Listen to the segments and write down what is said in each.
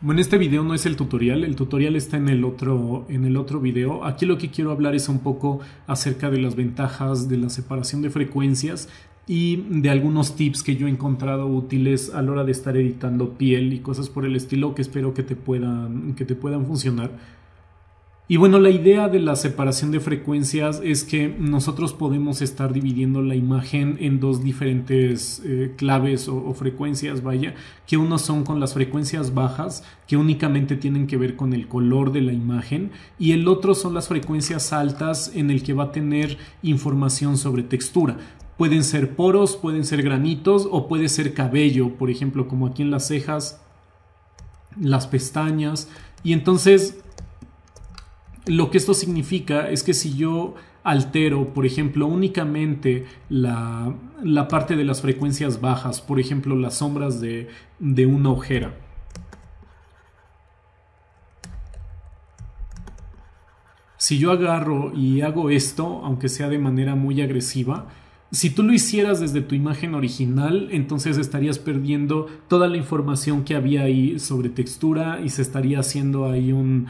Bueno, este video no es el tutorial está en el otro video. Aquí lo que quiero hablar es un poco acerca de las ventajas de la separación de frecuencias y de algunos tips que yo he encontrado útiles a la hora de estar editando piel y cosas por el estilo que espero que te puedan funcionar. Y bueno, la idea de la separación de frecuencias es que nosotros podemos estar dividiendo la imagen en dos diferentes claves o frecuencias, vaya, que unos son con las frecuencias bajas, que únicamente tienen que ver con el color de la imagen, y el otro son las frecuencias altas en el que va a tener información sobre textura. Pueden ser poros, pueden ser granitos o puede ser cabello, por ejemplo, como aquí en las cejas, las pestañas, y entonces lo que esto significa es que si yo altero, por ejemplo, únicamente la parte de las frecuencias bajas, por ejemplo, las sombras de una ojera, si yo agarro y hago esto, aunque sea de manera muy agresiva, si tú lo hicieras desde tu imagen original, entonces estarías perdiendo toda la información que había ahí sobre textura y se estaría haciendo ahí un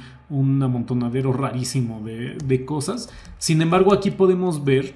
amontonadero rarísimo de cosas. Sin embargo, aquí podemos ver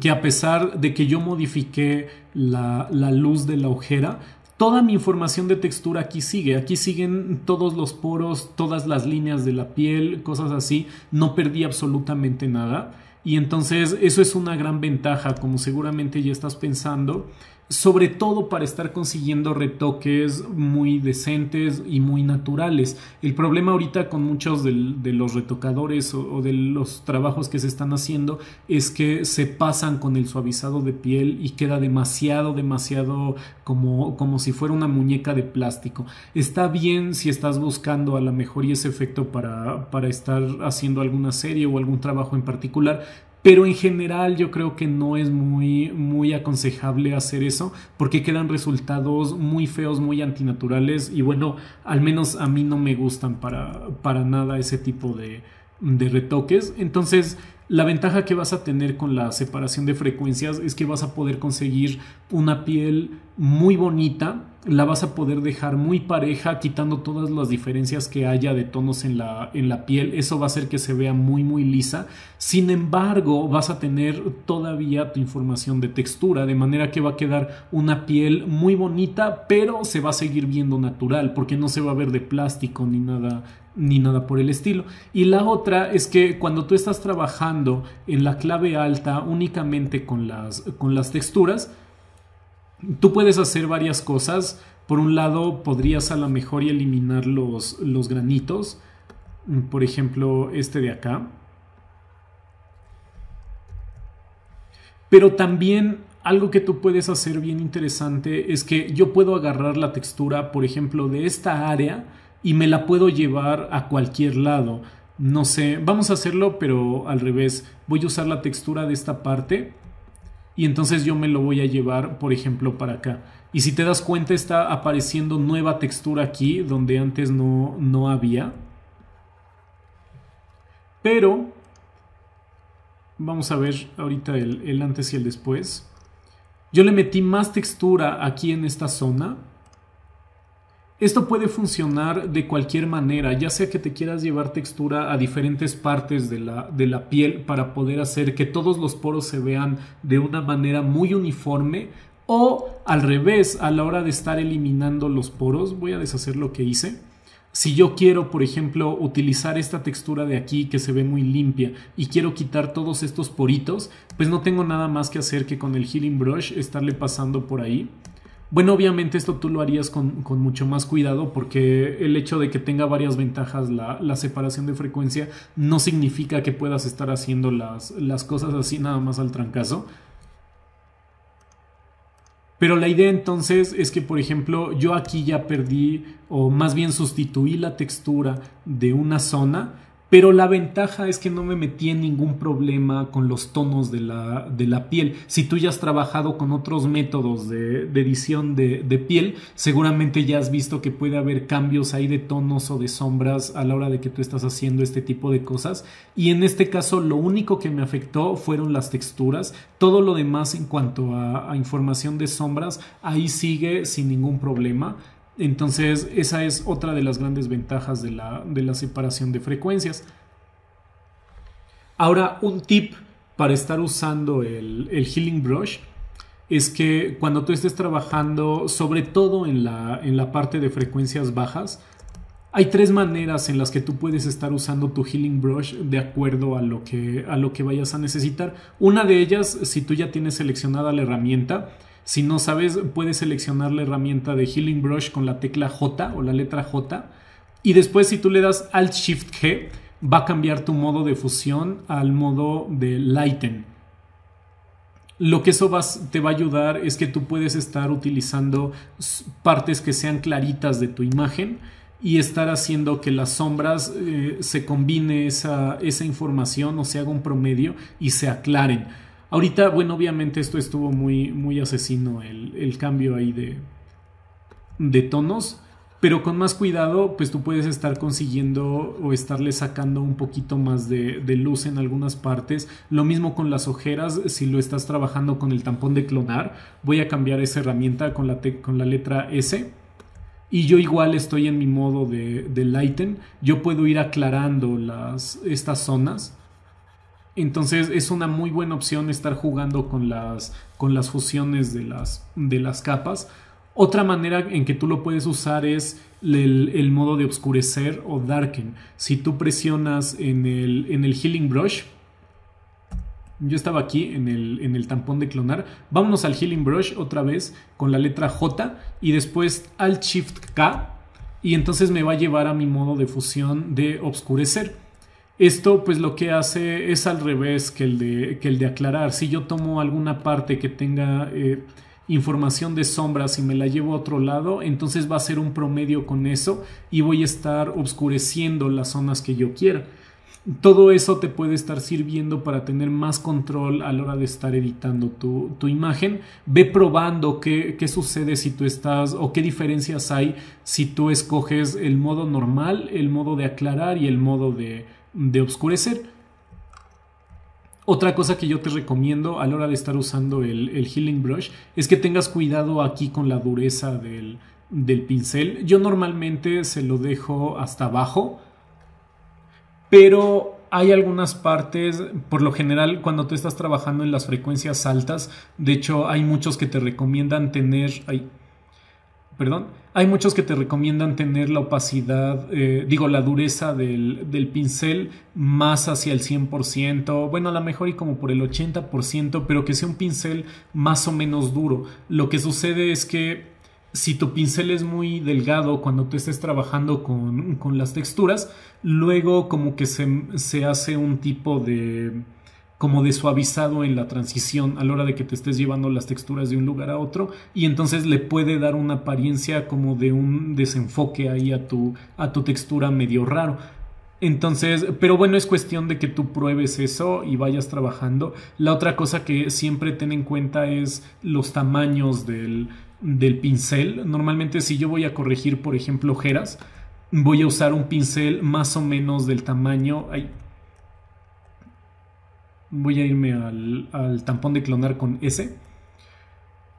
que a pesar de que yo modifiqué la luz de la ojera, toda mi información de textura aquí sigue. Aquí siguen todos los poros, todas las líneas de la piel, cosas así. No perdí absolutamente nada. Y entonces eso es una gran ventaja, como seguramente ya estás pensando, sobre todo para estar consiguiendo retoques muy decentes y muy naturales. El problema ahorita con muchos de los retocadores o de los trabajos que se están haciendo es que se pasan con el suavizado de piel y queda demasiado como si fuera una muñeca de plástico. Está bien si estás buscando a lo mejor y ese efecto para estar haciendo alguna serie o algún trabajo en particular, pero en general yo creo que no es muy aconsejable hacer eso porque quedan resultados muy feos, muy antinaturales y bueno, al menos a mí no me gustan para nada ese tipo de retoques. Entonces la ventaja que vas a tener con la separación de frecuencias es que vas a poder conseguir una piel muy bonita, la vas a poder dejar muy pareja quitando todas las diferencias que haya de tonos en la piel. Eso va a hacer que se vea muy lisa. Sin embargo, vas a tener todavía tu información de textura, de manera que va a quedar una piel muy bonita, pero se va a seguir viendo natural porque no se va a ver de plástico ni nada por el estilo. Y la otra es que cuando tú estás trabajando en la clave alta únicamente con las texturas, tú puedes hacer varias cosas. Por un lado, podrías a lo mejor eliminar los granitos, por ejemplo este de acá, pero también algo que tú puedes hacer bien interesante es que yo puedo agarrar la textura, por ejemplo, de esta área y me la puedo llevar a cualquier lado. No sé, vamos a hacerlo pero al revés. Voy a usar la textura de esta parte y entonces yo me lo voy a llevar, por ejemplo, para acá. Y si te das cuenta está apareciendo nueva textura aquí donde antes no había. Pero vamos a ver ahorita el antes y el después. Yo le metí más textura aquí en esta zona. Esto puede funcionar de cualquier manera, ya sea que te quieras llevar textura a diferentes partes de la piel para poder hacer que todos los poros se vean de una manera muy uniforme, o al revés, a la hora de estar eliminando los poros. Voy a deshacer lo que hice. Si yo quiero, por ejemplo, utilizar esta textura de aquí que se ve muy limpia y quiero quitar todos estos poritos, pues no tengo nada más que hacer que con el Healing Brush estarle pasando por ahí. Bueno, obviamente esto tú lo harías con mucho más cuidado porque el hecho de que tenga varias ventajas la separación de frecuencia no significa que puedas estar haciendo las cosas así nada más al trancazo. Pero la idea entonces es que, por ejemplo, yo aquí ya perdí o más bien sustituí la textura de una zona, pero la ventaja es que no me metí en ningún problema con los tonos de la piel. Si tú ya has trabajado con otros métodos de edición de piel, seguramente ya has visto que puede haber cambios ahí de tonos o de sombras a la hora de que tú estás haciendo este tipo de cosas. Y en este caso lo único que me afectó fueron las texturas. Todo lo demás en cuanto a información de sombras, ahí sigue sin ningún problema. Entonces esa es otra de las grandes ventajas de la separación de frecuencias. Ahora, un tip para estar usando el Healing Brush es que cuando tú estés trabajando, sobre todo en la parte de frecuencias bajas, hay tres maneras en las que tú puedes estar usando tu Healing Brush de acuerdo a lo que vayas a necesitar. Una de ellas, si tú ya tienes seleccionada la herramienta, si no sabes, puedes seleccionar la herramienta de Healing Brush con la tecla J o la letra J, y después si tú le das Alt-Shift-G, va a cambiar tu modo de fusión al modo de Lighten. Lo que eso te va a ayudar es que tú puedes estar utilizando partes que sean claritas de tu imagen y estar haciendo que las sombras se combine esa información o se haga un promedio y se aclaren. Ahorita, bueno, obviamente esto estuvo muy asesino el cambio ahí de tonos, pero con más cuidado pues tú puedes estar consiguiendo o estarle sacando un poquito más de luz en algunas partes. Lo mismo con las ojeras, si lo estás trabajando con el tampón de clonar, voy a cambiar esa herramienta con la letra S. Y yo igual estoy en mi modo de Lighten. Yo puedo ir aclarando estas zonas. Entonces es una muy buena opción estar jugando con las fusiones de las capas. Otra manera en que tú lo puedes usar es el modo de oscurecer o darken. Si tú presionas en el Healing Brush, yo estaba aquí en el tampón de clonar, vámonos al Healing Brush otra vez con la letra J y después Alt-Shift-K, y entonces me va a llevar a mi modo de fusión de oscurecer. Esto pues lo que hace es al revés que el de aclarar. Si yo tomo alguna parte que tenga información de sombras y me la llevo a otro lado, entonces va a ser un promedio con eso y voy a estar oscureciendo las zonas que yo quiera. Todo eso te puede estar sirviendo para tener más control a la hora de estar editando tu imagen. Ve probando qué sucede si tú estás, o qué diferencias hay si tú escoges el modo normal, el modo de aclarar y el modo de oscurecer. Otra cosa que yo te recomiendo a la hora de estar usando el Healing Brush es que tengas cuidado aquí con la dureza del pincel. Yo normalmente se lo dejo hasta abajo, pero hay algunas partes, por lo general cuando tú estás trabajando en las frecuencias altas, de hecho hay muchos que te recomiendan tener... Hay muchos que te recomiendan tener la opacidad, la dureza del pincel más hacia el 100%, bueno, a lo mejor y como por el 80%, pero que sea un pincel más o menos duro. Lo que sucede es que si tu pincel es muy delgado cuando tú estés trabajando con las texturas, luego como que se hace un tipo como de suavizado en la transición a la hora de que te estés llevando las texturas de un lugar a otro, y entonces le puede dar una apariencia como de un desenfoque ahí a tu textura medio raro. Entonces, pero bueno, es cuestión de que tú pruebes eso y vayas trabajando. La otra cosa que siempre ten en cuenta es los tamaños del pincel. Normalmente si yo voy a corregir, por ejemplo, ojeras, voy a usar un pincel más o menos del tamaño... Voy a irme al tampón de clonar con S.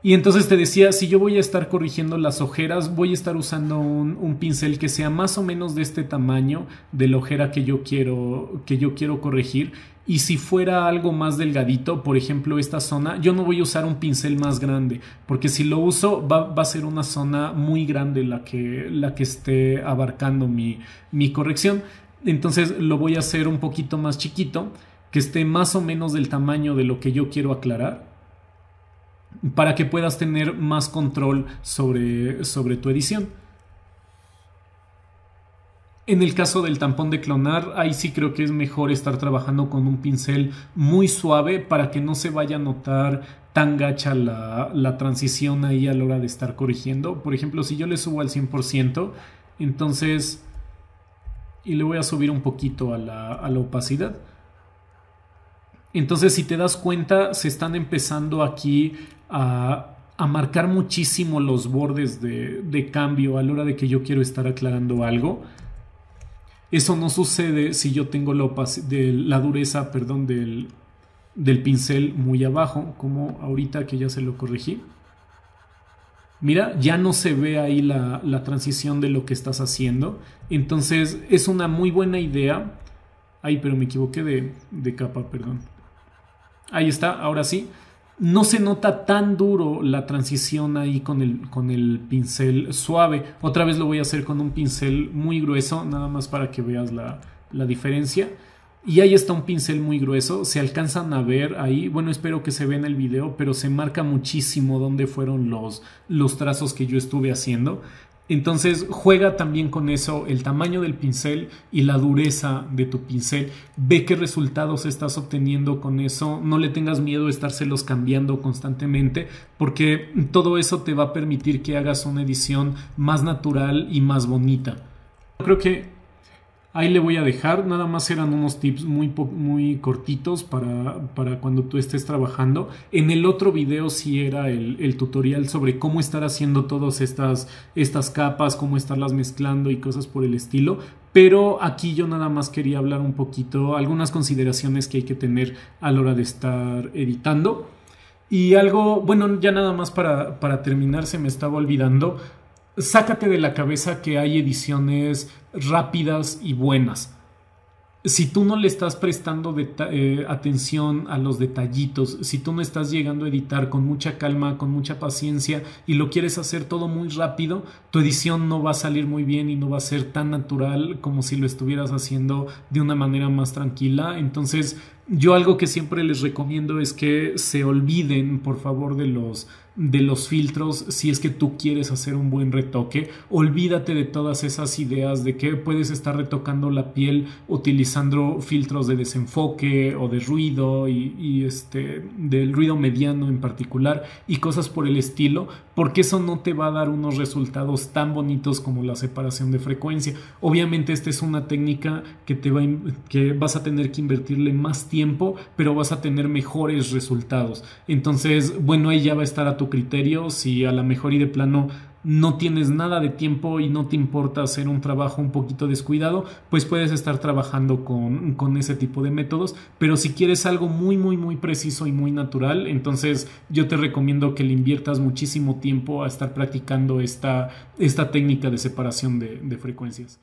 Y entonces te decía, si yo voy a estar corrigiendo las ojeras, voy a estar usando un pincel que sea más o menos de este tamaño de la ojera que yo quiero corregir. Y si fuera algo más delgadito, por ejemplo esta zona, yo no voy a usar un pincel más grande, porque si lo uso va a ser una zona muy grande la que esté abarcando mi corrección. Entonces lo voy a hacer un poquito más chiquito, que esté más o menos del tamaño de lo que yo quiero aclarar, para que puedas tener más control sobre tu edición. En el caso del tampón de clonar, ahí sí creo que es mejor estar trabajando con un pincel muy suave para que no se vaya a notar tan gacha la transición ahí a la hora de estar corrigiendo. Por ejemplo, si yo le subo al 100%, entonces, y le voy a subir un poquito a la opacidad. Entonces, si te das cuenta, se están empezando aquí a marcar muchísimo los bordes de cambio a la hora de que yo quiero estar aclarando algo. Eso no sucede si yo tengo la dureza del pincel muy abajo, como ahorita que ya se lo corregí. Mira, ya no se ve ahí la transición de lo que estás haciendo. Entonces es una muy buena idea. Ay, pero me equivoqué de capa, perdón. Ahí está, ahora sí. No se nota tan duro la transición ahí con el pincel suave. Otra vez lo voy a hacer con un pincel muy grueso, nada más para que veas la diferencia. Y ahí está un pincel muy grueso, se alcanzan a ver ahí, bueno, espero que se vea en el video, pero se marca muchísimo dónde fueron los trazos que yo estuve haciendo. Entonces juega también con eso, el tamaño del pincel y la dureza de tu pincel. Ve qué resultados estás obteniendo con eso. No le tengas miedo a estárselos cambiando constantemente, porque todo eso te va a permitir que hagas una edición más natural y más bonita. Creo que ahí le voy a dejar, nada más eran unos tips muy cortitos para cuando tú estés trabajando. En el otro video sí era el tutorial sobre cómo estar haciendo todas estas capas, cómo estarlas mezclando y cosas por el estilo. Pero aquí yo nada más quería hablar un poquito, algunas consideraciones que hay que tener a la hora de estar editando. Y algo, bueno, ya nada más para terminar, se me estaba olvidando. Sácate de la cabeza que hay ediciones rápidas y buenas. Si tú no le estás prestando atención a los detallitos, si tú no estás llegando a editar con mucha calma, con mucha paciencia y lo quieres hacer todo muy rápido, tu edición no va a salir muy bien y no va a ser tan natural como si lo estuvieras haciendo de una manera más tranquila. Entonces, yo algo que siempre les recomiendo es que se olviden, por favor, de los filtros. Si es que tú quieres hacer un buen retoque, olvídate de todas esas ideas de que puedes estar retocando la piel utilizando filtros de desenfoque o de ruido y del ruido mediano en particular y cosas por el estilo, porque eso no te va a dar unos resultados tan bonitos como la separación de frecuencia. Obviamente esta es una técnica que vas a tener que invertirle más tiempo, pero vas a tener mejores resultados. Entonces, bueno, ahí ya va a estar a tu criterio. Si a lo mejor y de plano no tienes nada de tiempo y no te importa hacer un trabajo un poquito descuidado, pues puedes estar trabajando con ese tipo de métodos. Pero si quieres algo muy preciso y muy natural, entonces yo te recomiendo que le inviertas muchísimo tiempo a estar practicando esta técnica de separación de frecuencias.